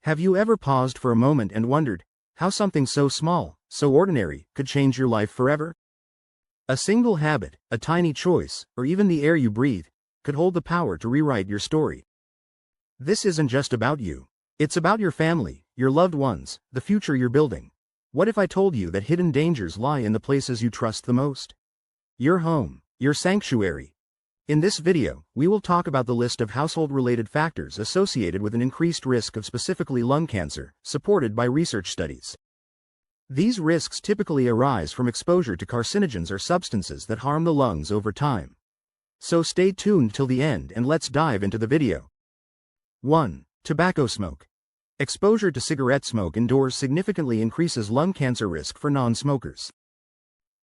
Have you ever paused for a moment and wondered how something so small, so ordinary, could change your life forever? A single habit, a tiny choice, or even the air you breathe, could hold the power to rewrite your story. This isn't just about you. It's about your family, your loved ones, the future you're building. What if I told you that hidden dangers lie in the places you trust the most? Your home, your sanctuary. In this video, we will talk about the list of household-related factors associated with an increased risk of specifically lung cancer, supported by research studies. These risks typically arise from exposure to carcinogens or substances that harm the lungs over time. So stay tuned till the end and let's dive into the video. 1. Tobacco smoke. Exposure to cigarette smoke indoors significantly increases lung cancer risk for non-smokers.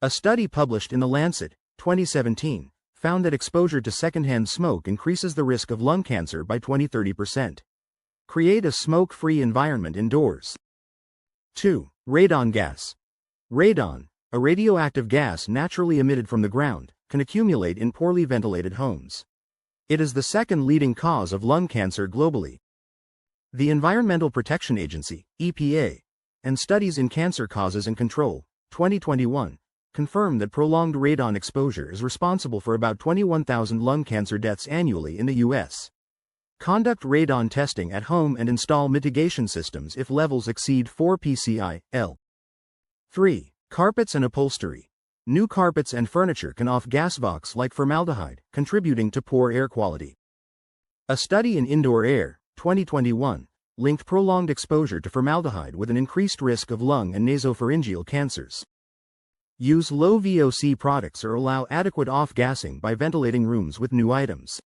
A study published in The Lancet, 2017, found that exposure to secondhand smoke increases the risk of lung cancer by 20–30%. Create a smoke-free environment indoors. 2. Radon gas. Radon, a radioactive gas naturally emitted from the ground, can accumulate in poorly ventilated homes. It is the second leading cause of lung cancer globally. The Environmental Protection Agency, EPA, and Studies in Cancer Causes and Control, 2021, confirmed that prolonged radon exposure is responsible for about 21,000 lung cancer deaths annually in the U.S. Conduct radon testing at home and install mitigation systems if levels exceed 4 pci/L. 3. Carpets and upholstery. New carpets and furniture can off gas VOCs like formaldehyde, contributing to poor air quality. A study in Indoor Air, 2021, linked prolonged exposure to formaldehyde with an increased risk of lung and nasopharyngeal cancers. Use low VOC products or allow adequate off-gassing by ventilating rooms with new items.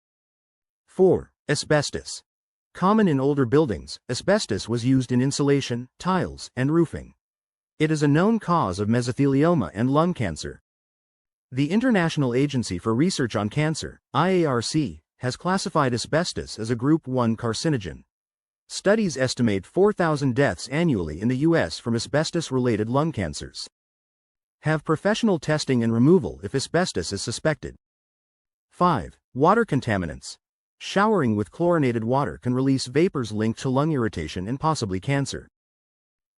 4. Asbestos. Common in older buildings, asbestos was used in insulation, tiles, and roofing. It is a known cause of mesothelioma and lung cancer. The International Agency for Research on Cancer, IARC, has classified asbestos as a Group 1 carcinogen. Studies estimate 4,000 deaths annually in the U.S. from asbestos-related lung cancers. Have professional testing and removal if asbestos is suspected. 5. Water contaminants. Showering with chlorinated water can release vapors linked to lung irritation and possibly cancer.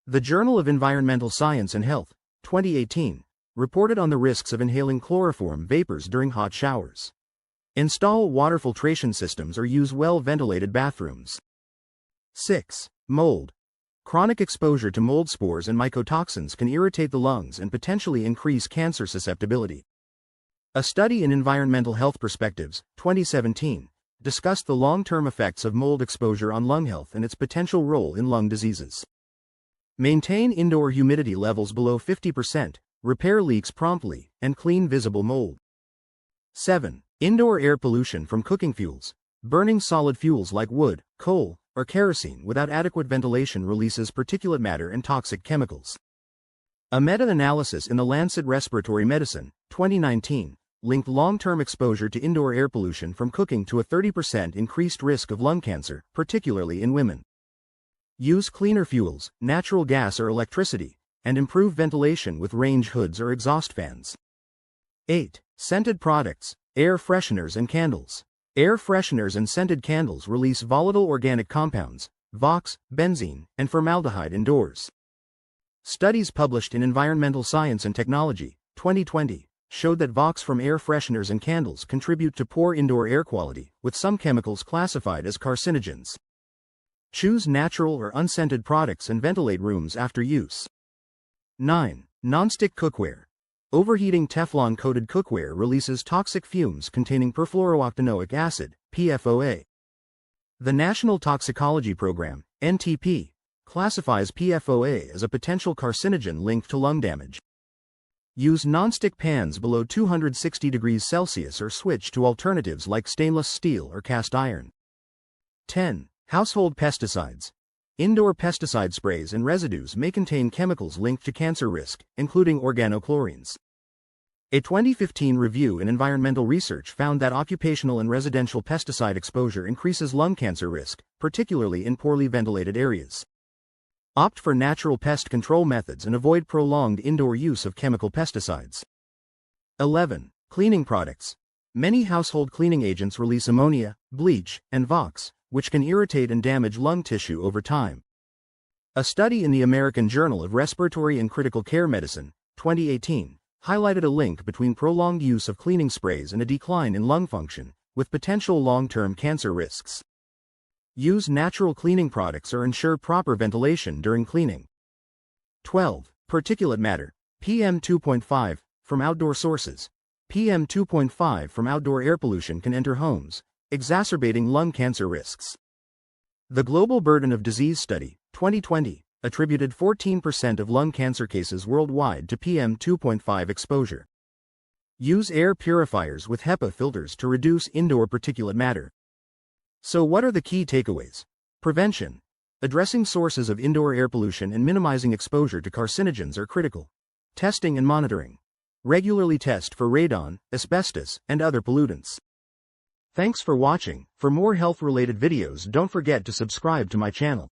The Journal of Environmental Science and Health, 2018, reported on the risks of inhaling chloroform vapors during hot showers. Install water filtration systems or use well-ventilated bathrooms. 6. Mold. Chronic exposure to mold spores and mycotoxins can irritate the lungs and potentially increase cancer susceptibility. A study in Environmental Health Perspectives, 2017, discussed the long-term effects of mold exposure on lung health and its potential role in lung diseases. Maintain indoor humidity levels below 50%, repair leaks promptly, and clean visible mold. 7. Indoor air pollution from cooking fuels. Burning solid fuels like wood, coal, or kerosene without adequate ventilation releases particulate matter and toxic chemicals. A meta-analysis in The Lancet Respiratory Medicine, 2019, linked long-term exposure to indoor air pollution from cooking to a 30% increased risk of lung cancer, particularly in women. Use cleaner fuels, natural gas or electricity, and improve ventilation with range hoods or exhaust fans. 8. Scented products, air fresheners and candles. Air fresheners and scented candles release volatile organic compounds, VOCs, benzene, and formaldehyde indoors. Studies published in Environmental Science and Technology, 2020, showed that VOCs from air fresheners and candles contribute to poor indoor air quality, with some chemicals classified as carcinogens. Choose natural or unscented products and ventilate rooms after use. 9. Nonstick cookware. Overheating Teflon-coated cookware releases toxic fumes containing perfluorooctanoic acid, PFOA. The National Toxicology Program, NTP, classifies PFOA as a potential carcinogen linked to lung damage. Use nonstick pans below 260 degrees Celsius or switch to alternatives like stainless steel or cast iron. 10. Household pesticides. Indoor pesticide sprays and residues may contain chemicals linked to cancer risk, including organochlorines. A 2015 review in Environmental Research found that occupational and residential pesticide exposure increases lung cancer risk, particularly in poorly ventilated areas. Opt for natural pest control methods and avoid prolonged indoor use of chemical pesticides. 11. Cleaning products. Many household cleaning agents release ammonia, bleach, and VOCs, which can irritate and damage lung tissue over time. A study in the American Journal of Respiratory and Critical Care Medicine, 2018, highlighted a link between prolonged use of cleaning sprays and a decline in lung function, with potential long-term cancer risks. Use natural cleaning products or ensure proper ventilation during cleaning. 12. Particulate matter, PM 2.5, from outdoor sources. PM 2.5 from outdoor air pollution can enter homes, exacerbating lung cancer risks. The Global Burden of Disease Study, 2020, attributed 14% of lung cancer cases worldwide to PM 2.5 exposure. Use air purifiers with HEPA filters to reduce indoor particulate matter. So what are the key takeaways? Prevention. Addressing sources of indoor air pollution and minimizing exposure to carcinogens are critical. Testing and monitoring. Regularly test for radon, asbestos, and other pollutants. Thanks for watching. For more health-related videos, don't forget to subscribe to my channel.